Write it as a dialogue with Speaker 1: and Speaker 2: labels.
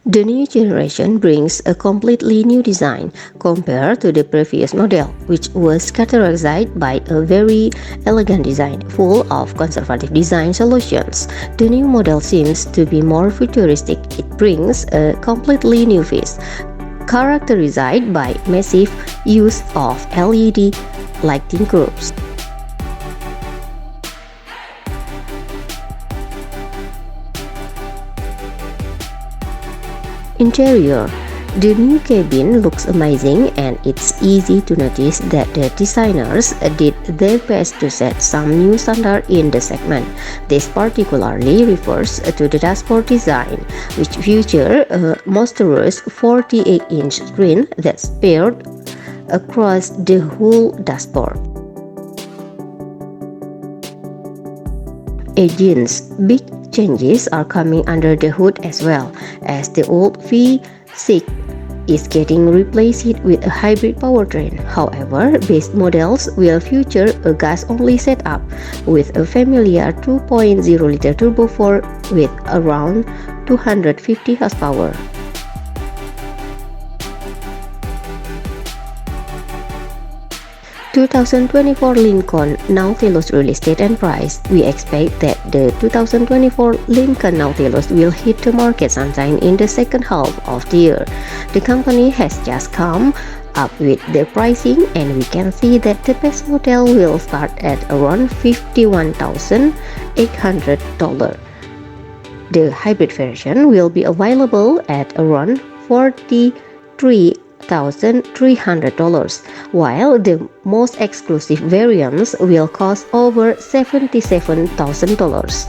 Speaker 1: The new generation brings a completely new design compared to the previous model, which was characterized by a very elegant design full of conservative design solutions. The new model seems to be more futuristic. It brings a completely new face, characterized by massive use of LED lighting groups. Interior. The new cabin looks amazing, and it's easy to notice that the designers did their best to set some new standard in the segment. This particularly refers to the dashboard design, which features a monstrous 48-inch screen that's spread across the whole dashboard. Engines. Big changes are coming under the hood as well, as the old V6 is getting replaced with a hybrid powertrain. However, base models will feature a gas-only setup with a familiar 2.0-liter turbo 4 with around 250 horsepower. (2024) Lincoln Nautilus Release Date and Price. We expect that the 2024 Lincoln Nautilus will hit the market sometime in the second half of the year. The company has just come up with the pricing, and we can see that the base model will start at around $51,800. The hybrid version will be available at around $43,300, while the most exclusive variants will cost over $77,000.